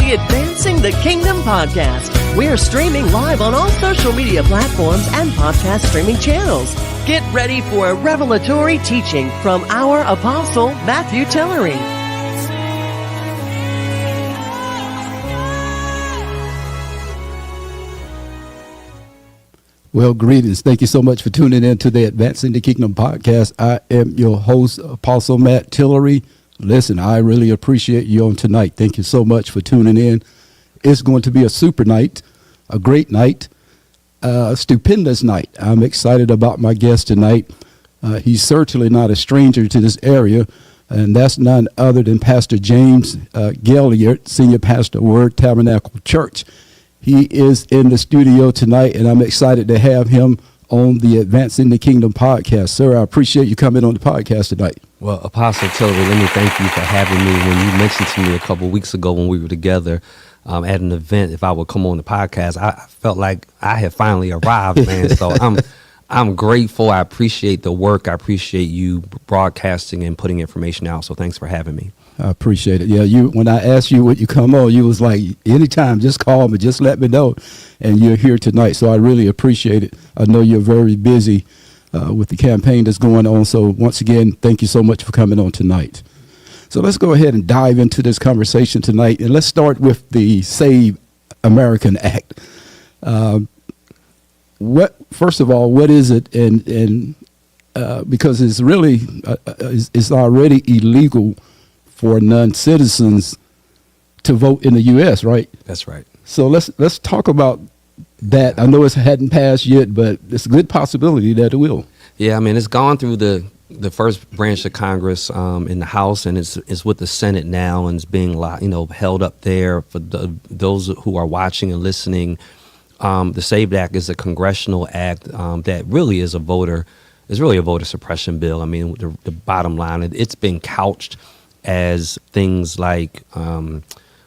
the Advancing the Kingdom podcast. We're streaming live on all social media platforms and podcast streaming channels. Get ready for a revelatory teaching from our apostle, Matthew Tillery. Well, greetings. Thank you so much for tuning in to the Advancing the Kingdom podcast. I am your host, Apostle Matt Tillery. Listen, I really appreciate you on tonight. Thank you so much for tuning in. It's going to be a super night, a great night, a stupendous night. I'm excited about my guest tonight. He's certainly not a stranger to this area, and that's none other than Pastor James Gailliard, Senior Pastor, Word Tabernacle Church. He is in the studio tonight, and I'm excited to have him on the Advancing the Kingdom podcast. Sir, I appreciate you coming on the podcast tonight. Well, Apostle Tillery, let me thank you for having me. When you mentioned to me a couple of weeks ago when we were together at an event, if I would come on the podcast, I felt like I had finally arrived, man. So I'm grateful. I appreciate the work. I appreciate you broadcasting and putting information out. So thanks for having me. I appreciate it. Yeah, when I asked you would you come on, you was like, anytime, just call me, just let me know. And you're here tonight, so I really appreciate it. I know you're very busy with the campaign that's going on. So once again, thank you so much for coming on tonight. So let's go ahead and dive into this conversation tonight. And let's start with the Save American Act. First of all, what is it? And because it's really, it's already illegal for non-citizens to vote in the U.S., right? That's right. So let's talk about that. I know it hadn't passed yet, but it's a good possibility that it will. Yeah, I mean, it's gone through the first branch of Congress in the House, and it's with the Senate now, and it's being held up there for those who are watching and listening. The SAVE Act is a congressional act that really is really a voter suppression bill. I mean, the bottom line, it's been couched as things like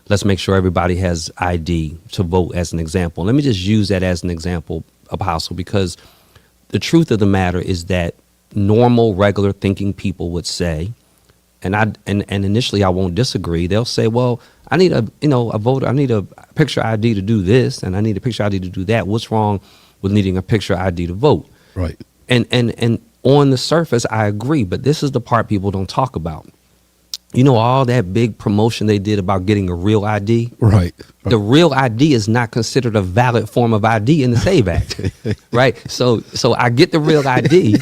let's make sure everybody has ID to vote, as an example. Let me just use that as an example, Apostle, because the truth of the matter is that normal, regular thinking people would say, and initially I won't disagree. They'll say, well, I need a voter, I need a picture ID to do this, and I need a picture ID to do that. What's wrong with needing a picture ID to vote? Right. And on the surface, I agree, but this is the part people don't talk about. You know, all that big promotion they did about getting a real ID? Right. The real ID is not considered a valid form of ID in the SAVE Act, right? So I get the real ID,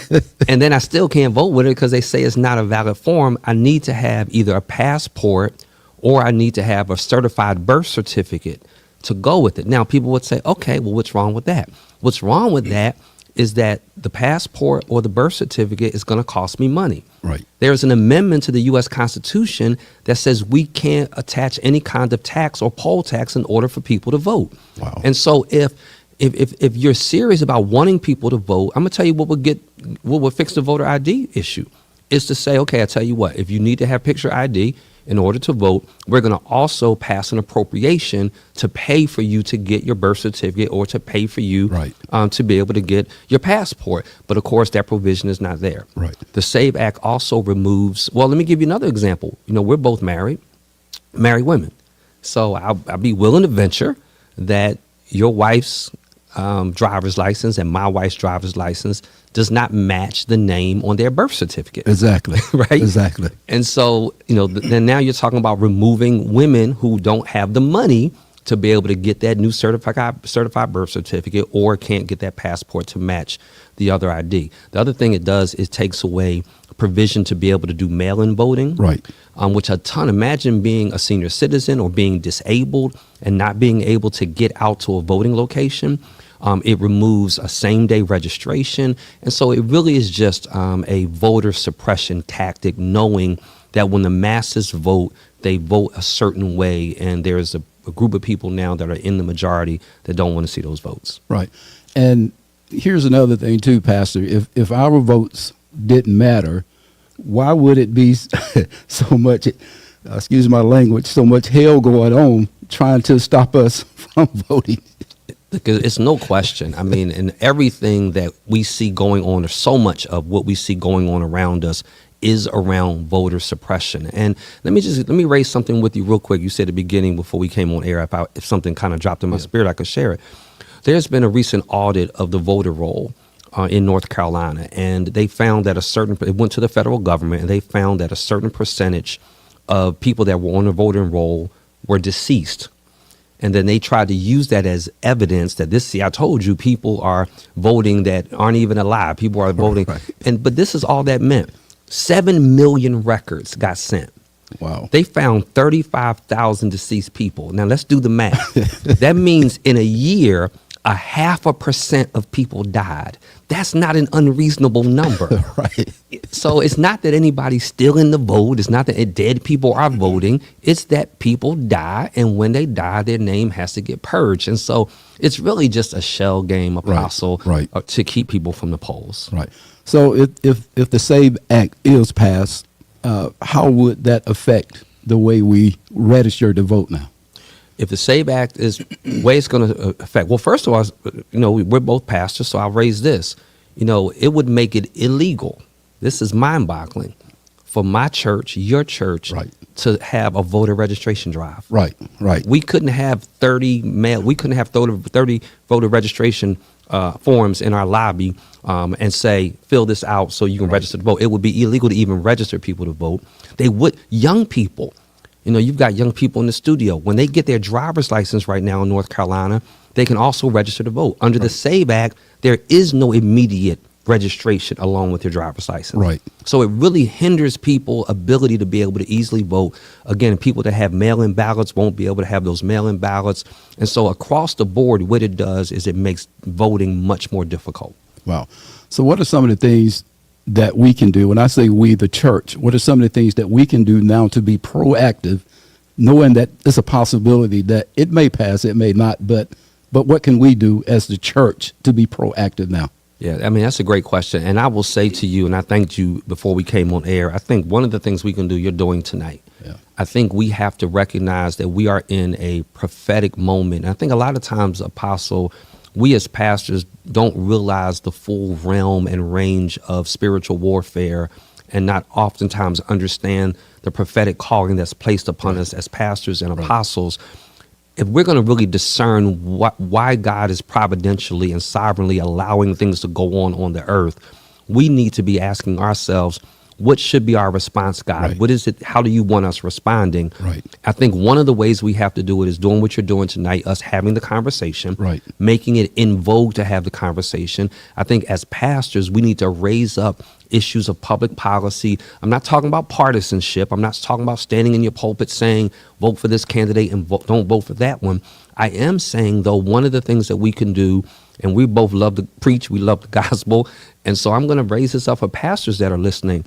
and then I still can't vote with it because they say it's not a valid form. I need to have either a passport or I need to have a certified birth certificate to go with it. Now, people would say, okay, well, what's wrong with that? What's wrong with that is that the passport or the birth certificate is going to cost me money. Right. There's an amendment to the U.S. Constitution that says we can't attach any kind of tax or poll tax in order for people to vote. Wow. And so if you're serious about wanting people to vote, I'm going to tell you what would fix the voter ID issue is to say, okay, I tell you what, if you need to have picture ID in order to vote, we're going to also pass an appropriation to pay for you to get your birth certificate or to pay for you to be able to get your passport. But of course, that provision is not there. Right. The SAVE Act also removes, well, let me give you another example. You know, we're both married women. So I'll be willing to venture that your wife's driver's license and my wife's driver's license does not match the name on their birth certificate. Exactly. Right? Exactly. And so, then now you're talking about removing women who don't have the money to be able to get that new certified birth certificate or can't get that passport to match the other ID. The other thing it does is takes away provision to be able to do mail-in voting. Right. Which imagine being a senior citizen or being disabled and not being able to get out to a voting location. It removes a same-day registration. And so it really is just a voter suppression tactic, knowing that when the masses vote, they vote a certain way. And there's a group of people now that are in the majority that don't want to see those votes. Right. And here's another thing, too, Pastor. If our votes didn't matter, why would it be so much, excuse my language, so much hell going on trying to stop us from voting? Because it's no question. I mean, and everything that we see going on, or so much of what we see going on around us is around voter suppression. And let me raise something with you real quick. You said at the beginning before we came on air, if something kind of dropped in my spirit, I could share it. There's been a recent audit of the voter roll in North Carolina, and they found that it went to the federal government, and they found that a certain percentage of people that were on the voting roll were deceased. And then they tried to use that as evidence that I told you, people are voting that aren't even alive. People are voting. Right. But this is all that meant. 7 million records got sent. Wow. They found 35,000 deceased people. Now let's do the math. That means in a year, 0.5% of people died. That's not an unreasonable number. Right. So it's not that anybody's still in the vote. It's not that dead people are voting. It's that people die, and when they die, their name has to get purged. And so it's really just a shell game, Apostle, right. To keep people from the polls. Right. So if the SAVE Act is passed, how would that affect the way we register to vote now? If the SAVE Act is way it's going to affect, well, first of all, we're both pastors, so I'll raise this. It would make it illegal. This is mind-boggling for my church, your church, right, to have a voter registration drive. Right. We couldn't have 30 voter registration forms in our lobby and say, fill this out so you can register to vote. It would be illegal to even register people to vote. Young people. You've got young people in the studio. When they get their driver's license right now in North Carolina, they can also register to vote. Under the SAVE Act, there is no immediate registration along with your driver's license. Right. So it really hinders people's ability to be able to easily vote. Again, people that have mail-in ballots won't be able to have those mail-in ballots. And so across the board, what it does is it makes voting much more difficult. Wow. So what are some of the things that we can do? When I say we, the church, what are some of the things that we can do now to be proactive, knowing that it's a possibility that it may pass, it may not, but what can we do as the church to be proactive now? Yeah, that's a great question. And I will say to you, and I thanked you before we came on air, I think one of the things we can do, you're doing tonight. Yeah. I think we have to recognize that we are in a prophetic moment. I think a lot of times, Apostle, we as pastors don't realize the full realm and range of spiritual warfare and not oftentimes understand the prophetic calling that's placed upon us as pastors and apostles. If we're going to really discern why God is providentially and sovereignly allowing things to go on the earth, we need to be asking ourselves, what should be our response, God? Right. What is it? How do you want us responding? Right. I think one of the ways we have to do it is doing what you're doing tonight, us having the conversation, right, making it in vogue to have the conversation. I think as pastors, we need to raise up issues of public policy. I'm not talking about partisanship. I'm not talking about standing in your pulpit saying, vote for this candidate and don't vote for that one. I am saying, though, one of the things that we can do, and we both love to preach, we love the gospel, and so I'm going to raise this up for pastors that are listening.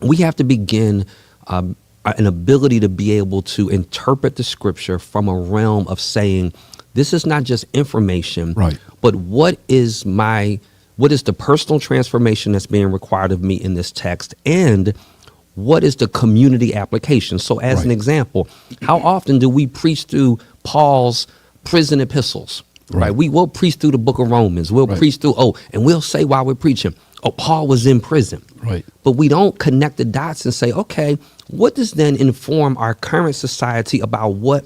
We have to begin an ability to be able to interpret the scripture from a realm of saying, this is not just information, right, but what is the personal transformation that's being required of me in this text, and what is the community application? So as an example, how often do we preach through Paul's prison epistles? Right. We will preach through the book of Romans. We'll preach through, and we'll say while we're preaching, Paul was in prison. Right. But we don't connect the dots and say, okay, what does then inform our current society about what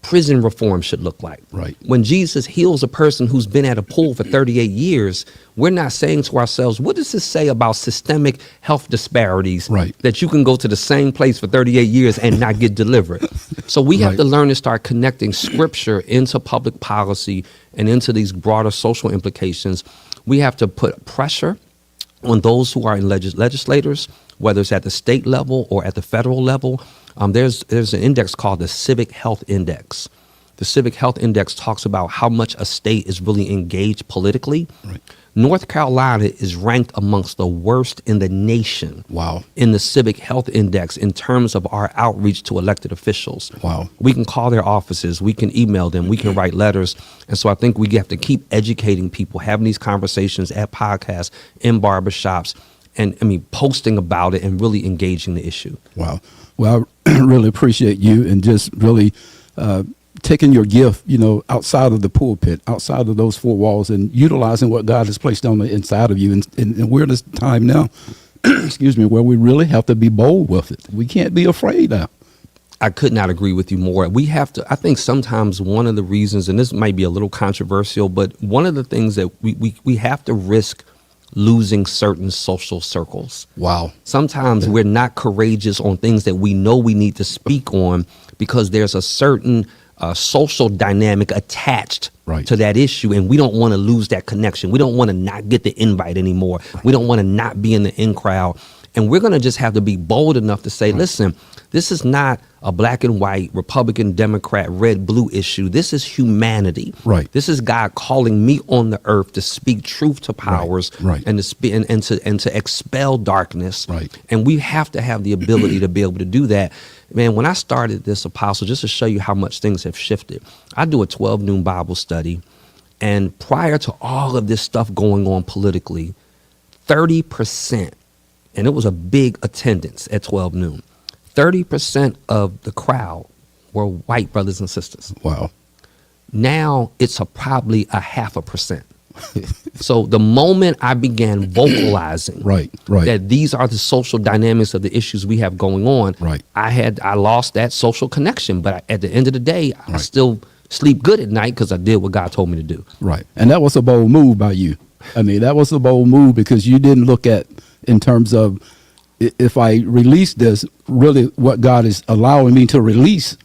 prison reform should look like? Right. When Jesus heals a person who's been at a pool for 38 years, we're not saying to ourselves, what does this say about systemic health disparities that you can go to the same place for 38 years and not get delivered? So we have to learn to start connecting scripture into public policy and into these broader social implications. We have to put pressure on those who are in legislators, whether it's at the state level or at the federal level. There's an index called the Civic Health Index. The Civic Health Index talks about how much a state is really engaged politically. Right. North Carolina is ranked amongst the worst in the nation. Wow. In the Civic Health Index in terms of our outreach to elected officials. Wow. We can call their offices, we can email them, we can write letters. And so I think we have to keep educating people, having these conversations at podcasts, in barbershops, and posting about it and really engaging the issue. Wow. Well, I really appreciate you and just really taking your gift, outside of the pulpit, outside of those four walls, and utilizing what God has placed on the inside of you. And we're in this time now excuse me, where we really have to be bold with it. We can't be afraid now. I could not agree with you more. We have to, I think sometimes one of the reasons, and this might be a little controversial, but one of the things that we have to risk losing certain social circles. Wow. Sometimes we're not courageous on things that we know we need to speak on because there's a certain social dynamic attached to that issue, and we don't want to lose that connection. We don't want to not get the invite anymore. We don't want to not be in the in crowd. And we're going to just have to be bold enough to say, listen, this is not a black and white, Republican, Democrat, red, blue issue. This is humanity. Right. This is God calling me on the earth to speak truth to powers and to speak and to expel darkness. Right. And we have to have the ability to be able to do that. Man, when I started this, Apostle, just to show you how much things have shifted, I do a 12 noon Bible study. And prior to all of this stuff going on politically, 30%, and it was a big attendance at 12 noon, 30% of the crowd were white brothers and sisters. Wow. Now it's probably a 0.5%. So the moment I began vocalizing that these are the social dynamics of the issues we have going on, I lost that social connection. But at the end of the day, I still sleep good at night because I did what God told me to do. Right. And that was a bold move by you. I mean, that was a bold move because you didn't look at in terms of, if I release this, really what God is allowing me to release,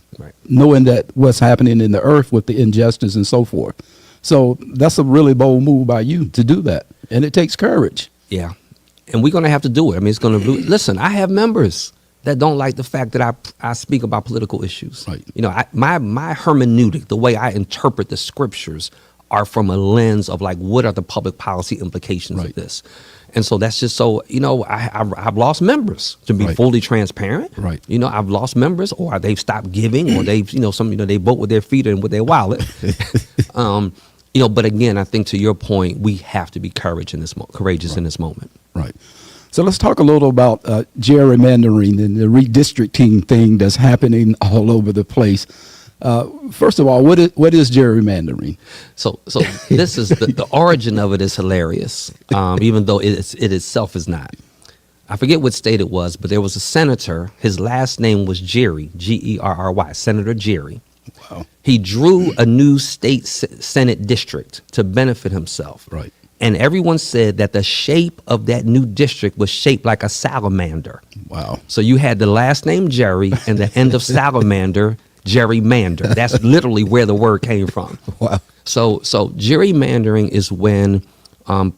knowing that what's happening in the earth with the injustice and so forth. So that's a really bold move by you to do that. And it takes courage. Yeah. And we're going to have to do it. I mean, it's going to listen, I have members that don't like the fact that I speak about political issues. Right. You know, my hermeneutic, the way I interpret the scriptures, are from a lens of like, what are the public policy implications of this? And so that's just so, you know, I've lost members, to be fully transparent. Right. You know, I've lost members, or they've stopped giving, or they've, they vote with their feet and with their wallet. But again, I think to your point, we have to be courageous in this moment. Right. So let's talk a little about gerrymandering and the redistricting thing that's happening all over the place. First of all, what is gerrymandering? So this is the origin of it is hilarious, even though it itself is not. I forget what state it was, but there was a senator. His last name was Jerry, Gerry, Senator Jerry. Wow. He drew a new state Senate district to benefit himself. Right. And everyone said that the shape of that new district was shaped like a salamander. Wow. So you had the last name Jerry and the end of salamander, gerrymander. That's literally where the word came from. Wow. So gerrymandering is when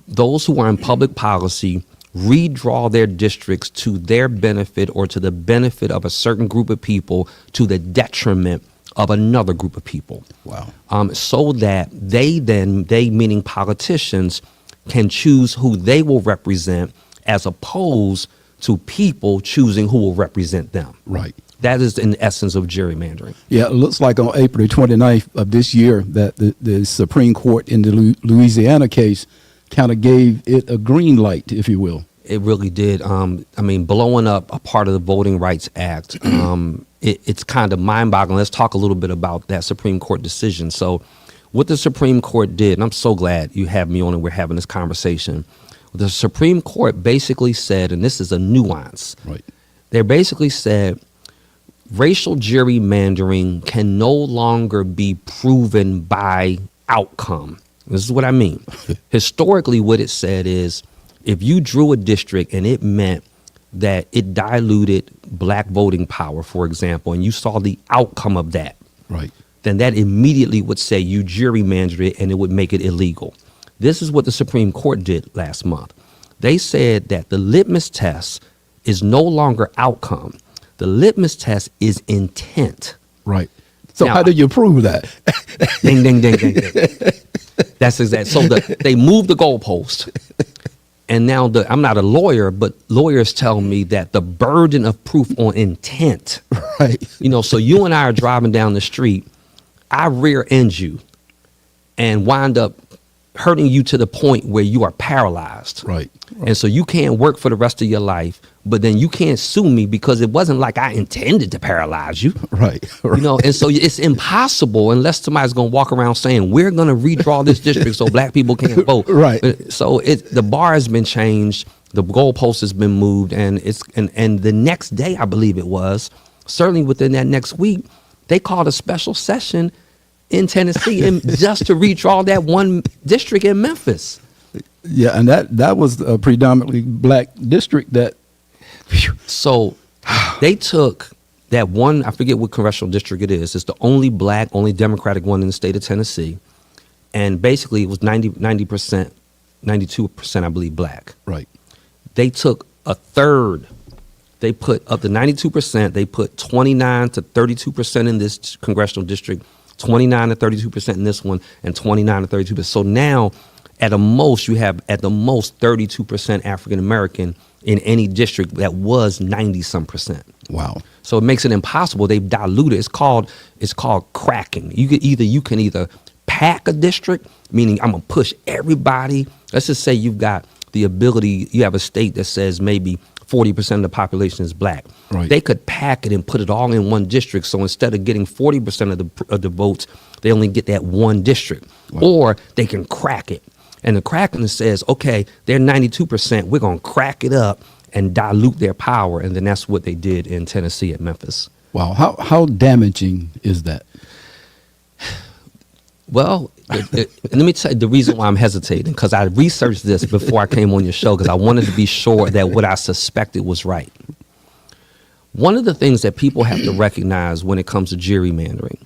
those who are in public policy redraw their districts to their benefit or to the benefit of a certain group of people to the detriment of another group of people. Wow. So that they meaning politicians, can choose who they will represent as opposed to people choosing who will represent them. Right. That is in essence of gerrymandering. Yeah, it looks like on April 29th of this year that the Supreme Court in the Louisiana case kind of gave it a green light, if you will. It really did. Blowing up a part of the Voting Rights Act, it's kind of mind-boggling. Let's talk a little bit about that Supreme Court decision. So what the Supreme Court did, and I'm so glad you have me on and we're having this conversation. The Supreme Court basically said, and this is a nuance, they basically said racial gerrymandering can no longer be proven by outcome. This is what I mean. Historically, what it said is, if you drew a district and it meant that it diluted black voting power, for example, and you saw the outcome of that, then that immediately would say you gerrymandered it and it would make it illegal. This is what the Supreme Court did last month. They said that the litmus test is no longer outcome. The litmus test is intent. Right. So now, how do you prove that? Ding, ding, ding, ding, ding. That's exact. So they moved the goalpost. And now I'm not a lawyer, but lawyers tell me that the burden of proof on intent, so you and I are driving down the street, I rear end you and wind up hurting you to the point where you are paralyzed. Right. And so you can't work for the rest of your life, but then you can't sue me because it wasn't like I intended to paralyze you. Right. And so it's impossible unless somebody's going to walk around saying, we're going to redraw this district so black people can't vote. Right. So the bar has been changed. The goalpost has been moved, and and the next day, I believe it was, certainly within that next week, they called a special session in Tennessee and just to redraw that one district in Memphis. Yeah, and that was a predominantly black district. So they took that one, I forget what congressional district it is. It's the only black, only Democratic one in the state of Tennessee. And basically it was 90%, 92%, I believe, black. Right. They took a third. They put up to 92%. They put 29 to 32% in this congressional district, 29 to 32% in this one, and 29 to 32%. So now, at the most, you have at the most 32% African American in any district that was 90-some percent. Wow. So it makes it impossible. They've diluted. It's called cracking. You can either pack a district, meaning I'm gonna push everybody. Let's just say you've got the ability. You have a state that says maybe 40% of the population is black. Right. They could pack it and put it all in one district. So instead of getting 40% of the votes, they only get that one district. Wow. Or they can crack it. And the cracking says, okay, they're 92%. We're going to crack it up and dilute their power. And then that's what they did in Tennessee at Memphis. Wow. How damaging is that? Well, let me tell you the reason why I'm hesitating, because I researched this before I came on your show because I wanted to be sure that what I suspected was right. One of the things that people have to recognize when it comes to gerrymandering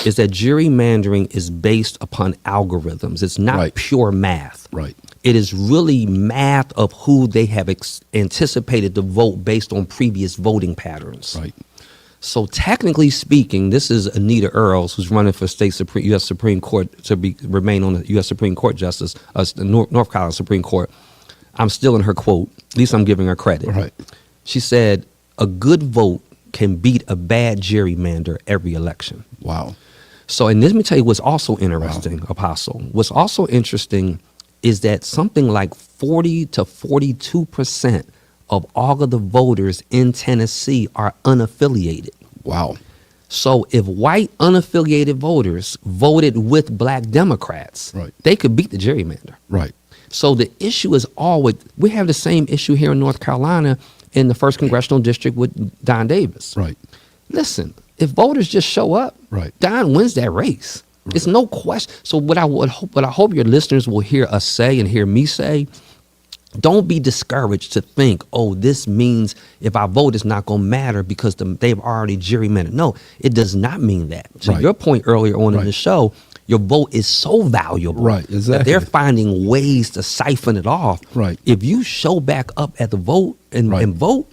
is that gerrymandering is based upon algorithms. It's not Right. pure math. Right. It is really math of who they have anticipated to vote based on previous voting patterns. Right. So technically speaking, this is Anita Earls, who's running for U.S. Supreme Court to remain on the U.S. Supreme Court Justice, the North Carolina Supreme Court. I'm still in her quote. At least I'm giving her credit. Right. She said, "A good vote can beat a bad gerrymander every election." Wow. So, and let me tell you what's also interesting, Apostle. What's also interesting is that something like 40 to 42% of all of the voters in Tennessee are unaffiliated. Wow. So if white unaffiliated voters voted with black Democrats, Right. they could beat the gerrymander. Right. So the issue is always, we have the same issue here in North Carolina in the 1st Congressional District with Don Davis. Right. Listen, if voters just show up, Right. Don wins that race. It's no question. So what I hope your listeners will hear us say and hear me say, don't be discouraged to think, oh, this means if I vote, it's not going to matter because they've already gerrymandered. No, it does not mean that. To Right. your point earlier on in Right. the show, your vote is so valuable Right, exactly. that they're finding ways to siphon it off. Right. If you show back up at the vote and vote,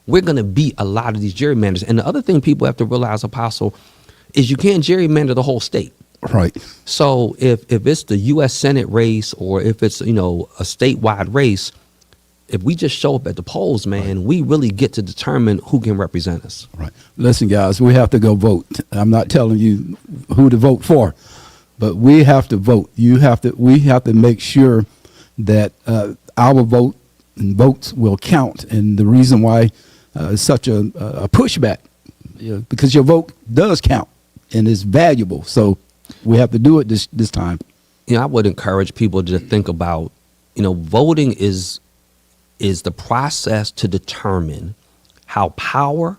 we're going to beat a lot of these gerrymanders. And the other thing people have to realize, Apostle, is you can't gerrymander the whole state. Right. So if it's the U.S. Senate race or if it's, a statewide race, if we just show up at the polls, man, we really get to determine who can represent us. Right. Listen, guys, we have to go vote. I'm not telling you who to vote for, but we have to vote. We have to make sure that our vote and votes will count. And the reason why it's such a pushback, because your vote does count and is valuable. So we have to do it this time. I would encourage people to think about, voting is the process to determine how power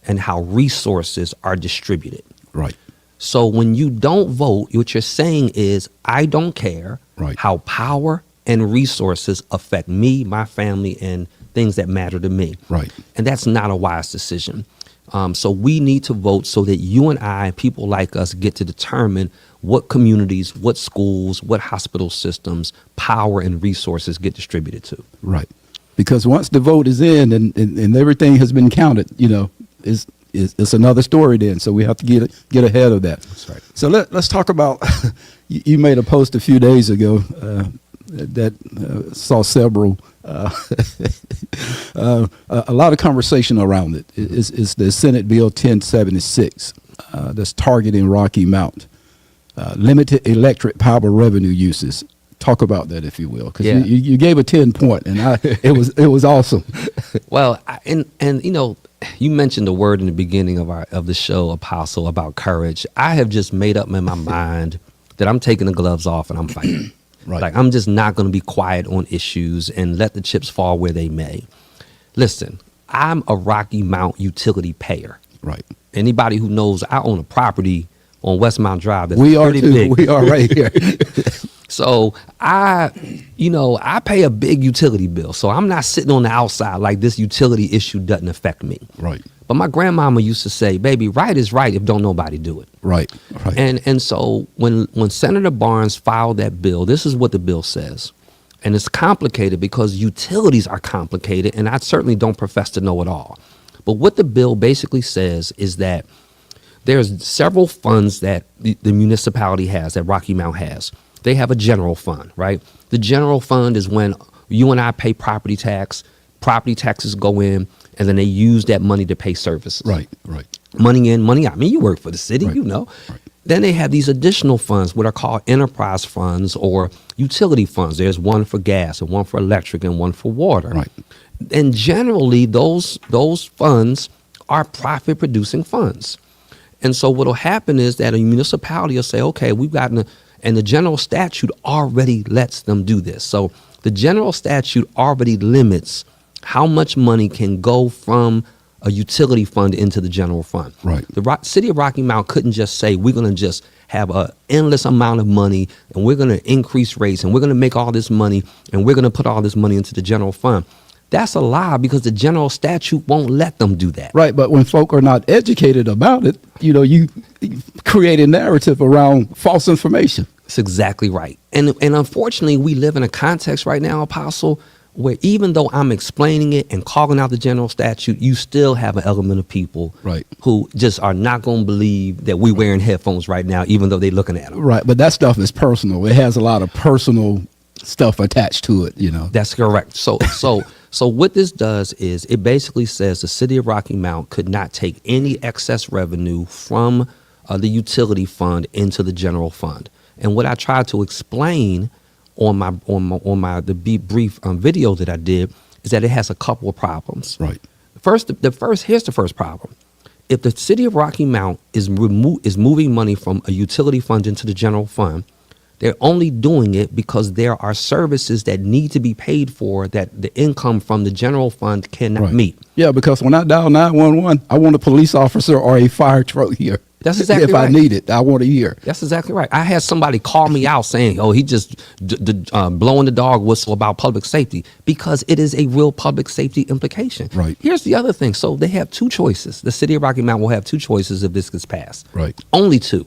and how resources are distributed. Right. So when you don't vote, what you're saying is, I don't care Right. how power and resources affect me, my family, and things that matter to me. Right. And that's not a wise decision. So we need to vote so that you and I, people like us, get to determine what communities, what schools, what hospital systems, power and resources get distributed to. Right. Because once the vote is in and everything has been counted, it's another story then. So we have to get ahead of that. That's right. So let's talk about, you made a post a few days ago that saw several, a lot of conversation around it. It's the Senate Bill 1076 that's targeting Rocky Mount, limited electric power revenue uses. Talk about that, if you will, because you gave a 10-point, and it was awesome. Well, you mentioned the word in the beginning of the show, Apostle, about courage. I have just made up in my mind that I'm taking the gloves off and I'm fighting. Right. Like, I'm just not going to be quiet on issues and let the chips fall where they may. Listen, I'm a Rocky Mount utility payer. Right. Anybody who knows, I own a property on Westmount Drive that's We are pretty too. big. We are right here. So I pay a big utility bill. So I'm not sitting on the outside like this utility issue doesn't affect me. Right. But my grandmama used to say, baby, right is right if don't nobody do it. Right. Right. And so when Senator Barnes filed that bill, this is what the bill says. And it's complicated because utilities are complicated, and I certainly don't profess to know it all. But what the bill basically says is that there's several funds that the municipality has, that Rocky Mount has. They have a general fund, right? The general fund is when you and I pay property taxes go in, and then they use that money to pay services. Right. Right. Money in, money out. I mean, you work for the city, Right. you know. Right. Then they have these additional funds, what are called enterprise funds or utility funds. There's one for gas and one for electric and one for water. Right. And generally, those funds are profit-producing funds. And so what will happen is that a municipality will say, okay, we've gotten and the general statute already lets them do this. So the general statute already limits how much money can go from a utility fund into the general fund. Right. The city of Rocky Mount couldn't just say, we're going to just have an endless amount of money and we're going to increase rates and we're going to make all this money and we're going to put all this money into the general fund. That's a lie because the general statute won't let them do that. Right, but when folk are not educated about it, you create a narrative around false information. That's exactly right. And unfortunately, we live in a context right now, Apostle, where even though I'm explaining it and calling out the general statute, you still have an element of people Right. who just are not going to believe that we're wearing headphones right now, even though they're looking at them. Right, but that stuff is personal. It has a lot of personal stuff attached to it, That's correct. So what this does is it basically says the city of Rocky Mount could not take any excess revenue from the utility fund into the general fund. And what I tried to explain on the brief video that I did is that it has a couple of problems. Right. Here's the first problem. If the city of Rocky Mount is moving money from a utility fund into the general fund, they're only doing it because there are services that need to be paid for that the income from the general fund cannot meet. Yeah, because when I dial 911, I want a police officer or a fire truck here. That's exactly if right. I need it, I want to hear. That's exactly right. I had somebody call me out saying, oh, he just blowing the dog whistle about public safety, because it is a real public safety implication. Right. Here's the other thing. So they have two choices. The city of Rocky Mount will have two choices if this gets passed. Right. Only two.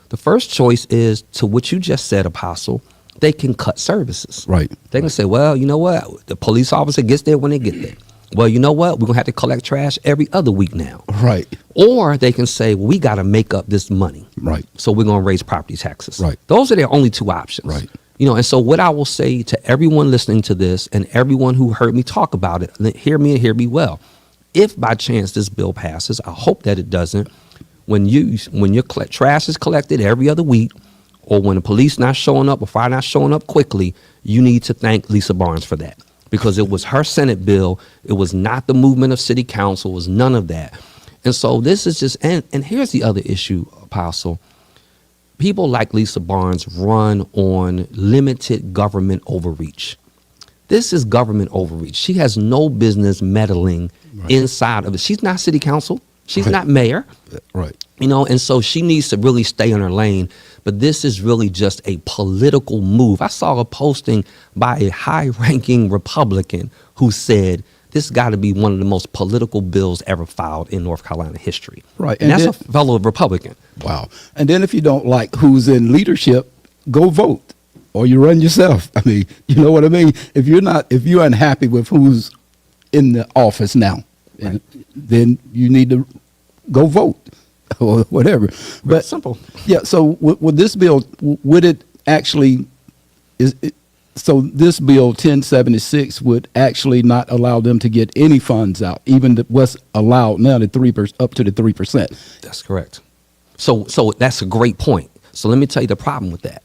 The first choice is to what you just said, Apostle. They can cut services. Right. They can say, well, you know what? The police officer gets there when they get there. Well, you know what? We're going to have to collect trash every other week now. Right. Or they can say, well, we got to make up this money. Right. So we're going to raise property taxes. Right. Those are their only two options. Right. And so what I will say to everyone listening to this and everyone who heard me talk about it, hear me and hear me well. If by chance this bill passes, I hope that it doesn't. When your trash is collected every other week, or when the police not showing up or fire not showing up quickly, you need to thank Lisa Barnes for that, because it was her Senate bill. It was not the movement of city council. It was none of that. And so this is just, and here's the other issue, Apostle. People like Lisa Barnes run on limited government overreach. This is government overreach. She has no business meddling inside of it. She's not city council. She's not mayor. Right. And so she needs to really stay in her lane. But this is really just a political move. I saw a posting by a high-ranking Republican who said this got to be one of the most political bills ever filed in North Carolina history. Right. And that's a fellow Republican. Wow. And then if you don't like who's in leadership, go vote, or you run yourself. I mean, you know what I mean? If you're unhappy with who's in the office now, then you need to go vote or whatever. But simple. Yeah. So with this bill, would it actually so this bill 1076 would actually not allow them to get any funds out, even what's allowed now, up to the 3%. That's correct. So that's a great point. So let me tell you the problem with that.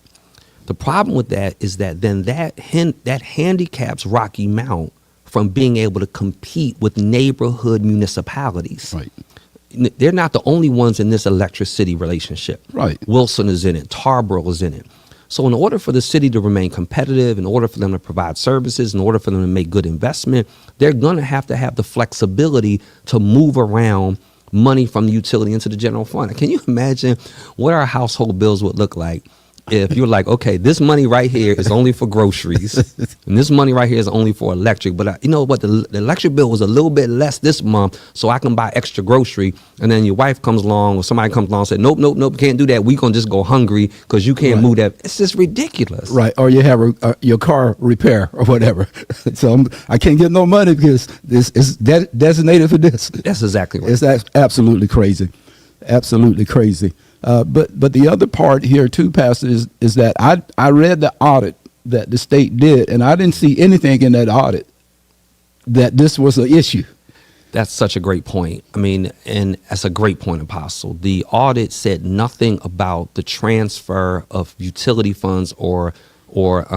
The problem with that is that then that handicaps Rocky Mount from being able to compete with neighborhood municipalities. Right. They're not the only ones in this electricity relationship. Right. Wilson is in it. Tarboro is in it. So in order for the city to remain competitive, in order for them to provide services, in order for them to make good investment, they're going to have the flexibility to move around money from the utility into the general fund. Can you imagine what our household bills would look like if you're like, okay, this money right here is only for groceries and this money right here is only for electric, but you know what, the electric bill was a little bit less this month, so I can buy extra grocery. And then your wife comes along or somebody comes along and says, nope, can't do that. We gonna just go hungry because you can't move that. It's just ridiculous. Right. Or you have your car repair or whatever. So I can't get no money because this is designated for this. That's exactly right. It's absolutely crazy. Absolutely crazy. But the other part here too, Pastor, is that I read the audit that the state did, and I didn't see anything in that audit that this was an issue. That's such a great point. I mean, and that's a great point, Apostle. The audit said nothing about the transfer of utility funds or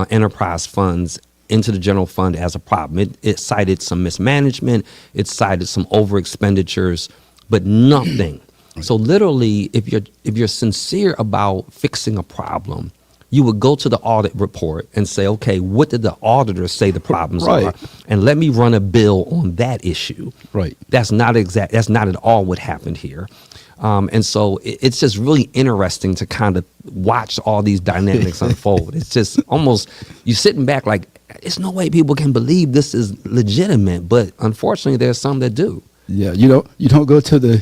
enterprise funds into the general fund as a problem. It cited some mismanagement. It cited some over expenditures, but nothing. So literally, if you're sincere about fixing a problem, you would go to the audit report and say, okay, what did the auditor say the problems are? And let me run a bill on that issue. Right. That's not at all what happened here. And so it's just really interesting to kind of watch all these dynamics unfold. It's just almost, you're sitting back like, there's no way people can believe this is legitimate. But unfortunately, there's some that do. Yeah, you don't go to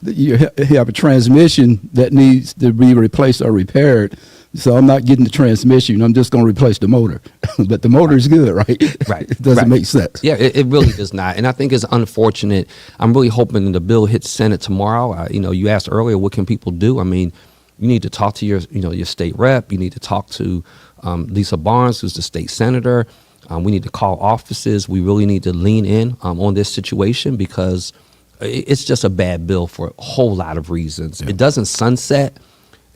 you have a transmission that needs to be replaced or repaired. So I'm not getting the transmission. I'm just going to replace the motor. But the motor is good, right? Right. It doesn't make sense. Yeah, it really does not. And I think it's unfortunate. I'm really hoping the bill hits Senate tomorrow. You asked earlier, what can people do? I mean, you need to talk to your state rep. You need to talk to Lisa Barnes, who's the state senator. We need to call offices. We really need to lean in on this situation because it's just a bad bill for a whole lot of reasons. Yeah. It doesn't sunset.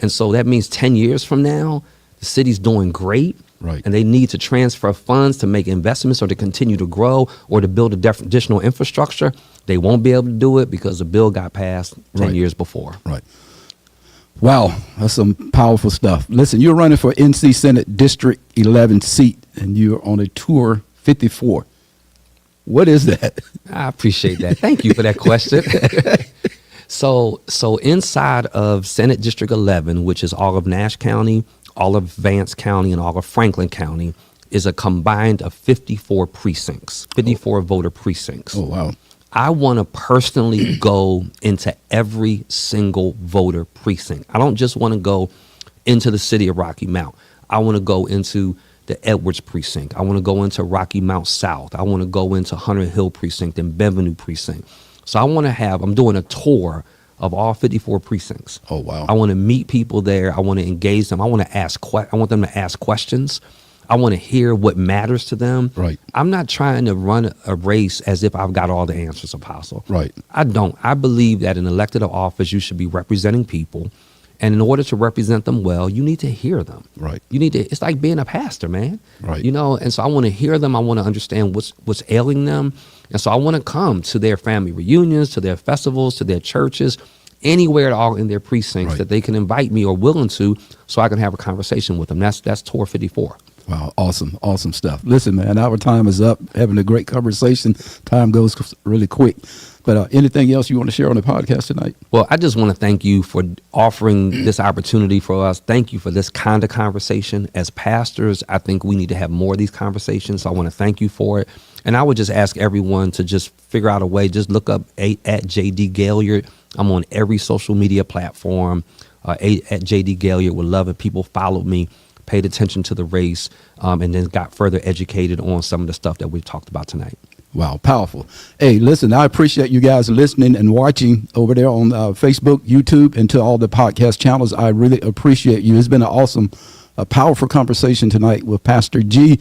And so that means 10 years from now, the city's doing great. Right. And they need to transfer funds to make investments or to continue to grow or to build additional infrastructure. They won't be able to do it because the bill got passed 10 years before. Right. Wow, that's some powerful stuff. Listen, you're running for NC Senate District 11 seat, and you're on a tour 54. What is that? I appreciate that. Thank you for that question. So inside of Senate District 11, which is all of Nash County, all of Vance County, and all of Franklin County, is a combined of 54 precincts, 54 voter precincts. Oh, wow. I want to personally go into every single voter precinct. I don't just want to go into the city of Rocky Mount. I want to go into the Edwards precinct. I want to go into Rocky Mount South. I want to go into Hunter Hill precinct and Benvenue precinct. So I'm doing a tour of all 54 precincts. Oh, wow. I want to meet people there. I want to engage them. I want them to ask questions. I want to hear what matters to them. Right. I'm not trying to run a race as if I've got all the answers, Apostle. Right. I don't. I believe that in elected office, you should be representing people. And in order to represent them well, you need to hear them. Right. It's like being a pastor, man. Right. And so I want to hear them. I want to understand what's ailing them. And so I want to come to their family reunions, to their festivals, to their churches, anywhere at all in their precincts that they can invite me or willing to so I can have a conversation with them. That's Tour 54. Wow, awesome stuff. Listen, man, our time is up. Having a great conversation. Time goes really quick. But anything else you want to share on the podcast tonight? Well, I just want to thank you for offering this opportunity for us. Thank you for this kind of conversation. As pastors, I think we need to have more of these conversations. So I want to thank you for it. And I would just ask everyone to just figure out a way. Just look up at JD Gailliard. I'm on every social media platform. At JD Gailliard. Would love if people followed me, paid attention to the race, and then got further educated on some of the stuff that we've talked about tonight. Wow, powerful. Hey, listen, I appreciate you guys listening and watching over there on Facebook, YouTube, and to all the podcast channels. I really appreciate you. It's been an awesome, powerful conversation tonight with Pastor G.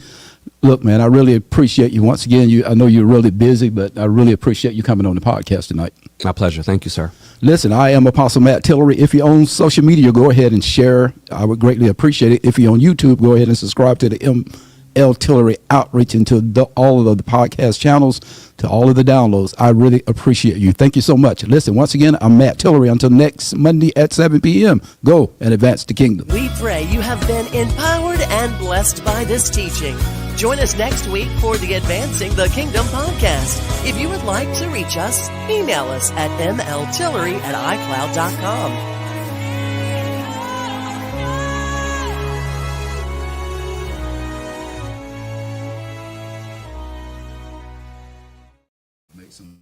Look, man, I really appreciate you. Once again, I know you're really busy, but I really appreciate you coming on the podcast tonight. My pleasure. Thank you, sir. Listen, I am Apostle Matt Tillery. If you're on social media, go ahead and share. I would greatly appreciate it. If you're on YouTube, go ahead and subscribe to the L. Tillery outreach into all of the podcast channels, to all of the downloads. I really appreciate you. Thank you so much. Listen, once again, I'm Matt Tillery. Until next Monday at 7 p.m., go and advance the kingdom. We pray you have been empowered and blessed by this teaching. Join us next week for the Advancing the Kingdom podcast. If you would like to reach us, email us at mltillery@icloud.com. Make some